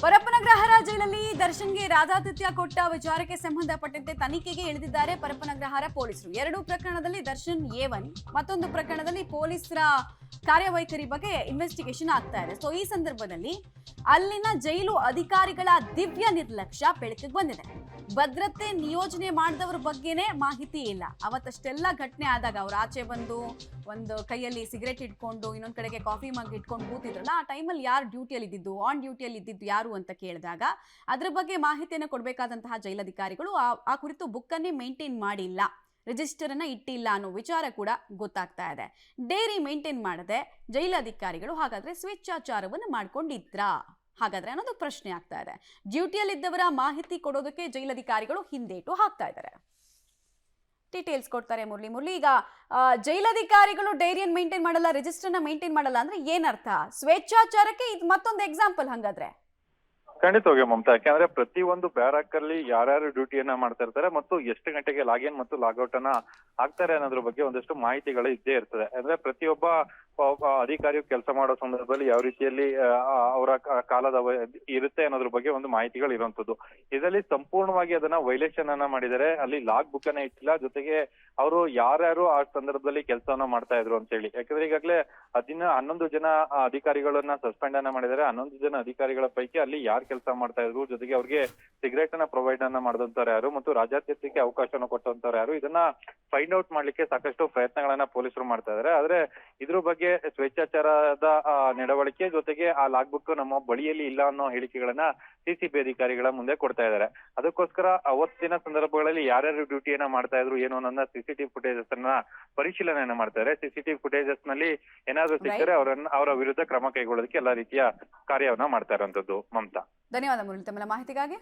ಪರಪ್ಪನಗ್ರಹಾರ ಜೈಲಲ್ಲಿ ದರ್ಶನ್ಗೆ ರಾಧಾತಿಥ್ಯ ಕೊಟ್ಟ ವಿಚಾರಕ್ಕೆ ಸಂಬಂಧಪಟ್ಟಂತೆ ತನಿಖೆಗೆ ಇಳಿದಿದ್ದಾರೆ ಪರಪ್ಪನಗ್ರಹಾರ ಪೊಲೀಸರು. ಎರಡು ಪ್ರಕರಣದಲ್ಲಿ ದರ್ಶನ್ A1, ಮತ್ತೊಂದು ಪ್ರಕರಣದಲ್ಲಿ ಪೊಲೀಸರ ಕಾರ್ಯವೈಖರಿ ಬಗ್ಗೆ ಇನ್ವೆಸ್ಟಿಗೇಷನ್ ಆಗ್ತಾ ಇದೆ. ಸೊ ಈ ಸಂದರ್ಭದಲ್ಲಿ ಅಲ್ಲಿನ ಜೈಲು ಅಧಿಕಾರಿಗಳ ದಿವ್ಯ ನಿರ್ಲಕ್ಷ್ಯ ಬೆಳಕಿಗೆ ಬಂದಿದೆ. ಭದ್ರತೆ ನಿಯೋಜನೆ ಮಾಡಿದವರ ಬಗ್ಗೆನೇ ಮಾಹಿತಿ ಇಲ್ಲ. ಅವತ್ತಷ್ಟೆಲ್ಲ ಘಟನೆ ಆದಾಗ ಅವ್ರು ಆಚೆ ಬಂದು ಒಂದು ಕೈಯಲ್ಲಿ ಸಿಗರೇಟ್ ಇಟ್ಕೊಂಡು ಇನ್ನೊಂದ್ ಕಡೆಗೆ ಕಾಫಿ ಮಗ್ ಇಟ್ಕೊಂಡು ಕೂತಿದ್ರಲ್ಲ, ಆ ಟೈಮಲ್ಲಿ ಯಾರು ಡ್ಯೂಟಿಯಲ್ಲಿ ಇದ್ದಿದ್ದು, ಆನ್ ಡ್ಯೂಟಿಯಲ್ಲಿ ಇದ್ದಿದ್ದು ಯಾರು ಅಂತ ಕೇಳಿದಾಗ ಅದ್ರ ಬಗ್ಗೆ ಮಾಹಿತಿಯನ್ನು ಕೊಡಬೇಕಾದಂತಹ ಜೈಲಧಿಕಾರಿಗಳು ಆ ಕುರಿತು ಬುಕ್ ಅನ್ನೇ ಮೇಂಟೈನ್ ಮಾಡಿಲ್ಲ, ರಿಜಿಸ್ಟರ್ ಅನ್ನ ಇಟ್ಟಿಲ್ಲ ಅನ್ನೋ ವಿಚಾರ ಕೂಡ ಗೊತ್ತಾಗ್ತಾ ಇದೆ. ಡೈರಿ ಮೇಂಟೈನ್ ಮಾಡದೆ ಜೈಲಧಿಕಾರಿಗಳು ಹಾಗಾದ್ರೆ ಸ್ವೇಚ್ಛಾಚಾರವನ್ನು ಮಾಡ್ಕೊಂಡಿದ್ರಾ ಹಾಗಾದ್ರೆ ಅನ್ನೋದು ಪ್ರಶ್ನೆ ಆಗ್ತಾ ಇದೆ. ಡ್ಯೂಟಿಯಲ್ಲಿದ್ದವರ ಮಾಹಿತಿ ಕೊಡೋದಕ್ಕೆ ಜೈಲಧಿಕಾರಿಗಳು ಹಿಂದೇಟು ಹಾಕ್ತಾ ಇದ್ದಾರೆ. ಡೀಟೇಲ್ಸ್ ಕೊಡ್ತಾರೆ ಮುರಳಿ. ಈಗ ಜೈಲಧಿಕಾರಿಗಳು ಡೈರಿಯನ್ನು ಮೇಂಟೈನ್ ಮಾಡಲ್ಲ, ರಿಜಿಸ್ಟರ್ನ ಮೇಂಟೈನ್ ಮಾಡಲ್ಲ ಅಂದ್ರೆ ಏನರ್ಥ? ಸ್ವೇಚ್ಛಾಚಾರಕ್ಕೆ ಇದು ಮತ್ತೊಂದು ಎಕ್ಸಾಂಪಲ್ ಹಂಗಾದ್ರೆ. ಖಂಡಿತವಾಗಿ ಮಮತಾ, ಯಾಕಂದ್ರೆ ಪ್ರತಿ ಒಂದು ಬ್ಯಾರಕ್ ಅಲ್ಲಿ ಯಾರ್ಯಾರು ಡ್ಯೂಟಿಯನ್ನ ಮಾಡ್ತಾ ಇರ್ತಾರೆ ಮತ್ತು ಎಷ್ಟು ಗಂಟೆಗೆ ಲಾಗಿನ್ ಮತ್ತು ಲಾಗೌಟ್ ಅನ್ನ ಆಗ್ತಾರೆ ಅನ್ನೋದ್ರ ಬಗ್ಗೆ ಒಂದಷ್ಟು ಮಾಹಿತಿಗಳು ಇದ್ದೇ ಇರ್ತದೆ. ಅಂದ್ರೆ ಪ್ರತಿಯೊಬ್ಬ ಅಧಿಕಾರಿಯು ಕೆಲಸ ಮಾಡೋ ಸಂದರ್ಭದಲ್ಲಿ ಯಾವ ರೀತಿಯಲ್ಲಿ ಅವರ ಕಾಲದ ಇರುತ್ತೆ ಅನ್ನೋದ್ರ ಬಗ್ಗೆ ಒಂದು ಮಾಹಿತಿಗಳು ಇರುವಂತದ್ದು. ಇದರಲ್ಲಿ ಸಂಪೂರ್ಣವಾಗಿ ಅದನ್ನ ವೈಲೇಷನ್ ಅನ್ನ ಮಾಡಿದರೆ, ಅಲ್ಲಿ ಲಾಗ್ ಬುಕ್ ಅನ್ನ ಇಟ್ಟಿಲ್ಲ, ಜೊತೆಗೆ ಅವರು ಯಾರ್ಯಾರು ಆ ಸಂದರ್ಭದಲ್ಲಿ ಕೆಲಸವನ್ನ ಮಾಡ್ತಾ ಇದ್ರು ಅಂತ ಹೇಳಿ. ಯಾಕಂದ್ರೆ ಈಗಾಗಲೇ 11 ಜನ ಅಧಿಕಾರಿಗಳನ್ನ ಸಸ್ಪೆಂಡ್ ಅನ್ನ ಮಾಡಿದ್ದಾರೆ. 11 ಜನ ಅಧಿಕಾರಿಗಳ ಪೈಕಿ ಅಲ್ಲಿ ಯಾರು ಕೆಲಸ ಮಾಡ್ತಾ ಇದ್ರು, ಜೊತೆಗೆ ಅವ್ರಿಗೆ ಸಿಗರೇಟ್ ಅನ್ನ ಪ್ರೊವೈಡ್ ಅನ್ನ ಮಾಡಿದಂತವ್ರು ಯಾರು ಮತ್ತು ರಾಜ್ಯಾಧ್ಯಕ್ಷಕ್ಕೆ ಅವಕಾಶನ ಕೊಟ್ಟಂತವ್ರು ಯಾರು, ಇದನ್ನ ಫೈಂಡ್ ಔಟ್ ಮಾಡ್ಲಿಕ್ಕೆ ಸಾಕಷ್ಟು ಪ್ರಯತ್ನಗಳನ್ನ ಪೊಲೀಸರು ಮಾಡ್ತಾ ಇದಾರೆ. ಆದ್ರೆ ಇದ್ರ ಬಗ್ಗೆ ಸ್ವೇಚ್ಛಾಚಾರದ ನಡವಳಿಕೆ ಜೊತೆಗೆ ಆ ಲಾಗ್ ಬುಕ್ ನಮ್ಮ ಬಳಿಯಲ್ಲಿ ಇಲ್ಲ ಅನ್ನೋ ಹೇಳಿಕೆಗಳನ್ನ ಸಿಸಿಬಿ ಅಧಿಕಾರಿಗಳ ಮುಂದೆ ಕೊಡ್ತಾ ಇದ್ದಾರೆ. ಅದಕ್ಕೋಸ್ಕರ ಅವತ್ತಿನ ಸಂದರ್ಭಗಳಲ್ಲಿ ಯಾರ್ಯಾರು ಡ್ಯೂಟಿಯನ್ನ ಮಾಡ್ತಾ ಇದ್ರು ಏನು ಅನ್ನೋದನ್ನ ಸಿಸಿಟಿವಿ ಫುಟೇಜಸ್ ಅನ್ನ ಪರಿಶೀಲನೆಯನ್ನ ಮಾಡ್ತಾ ಇದ್ದಾರೆ. ಸಿಸಿಟಿವಿ ಫುಟೇಜಸ್ ನಲ್ಲಿ ಏನಾದ್ರೂ ಸಿಕ್ಕರೆ ಅವರ ವಿರುದ್ಧ ಕ್ರಮ ಕೈಗೊಳ್ಳೋದಕ್ಕೆ ಎಲ್ಲಾ ರೀತಿಯ ಕಾರ್ಯವನ್ನ ಮಾಡ್ತಾ ಇರುವಂತದ್ದು. ಮಮತಾ, ಧನ್ಯವಾದ ಮುರಳಿ ತಮ್ಮ ಮಾಹಿತಿಗಾಗಿ.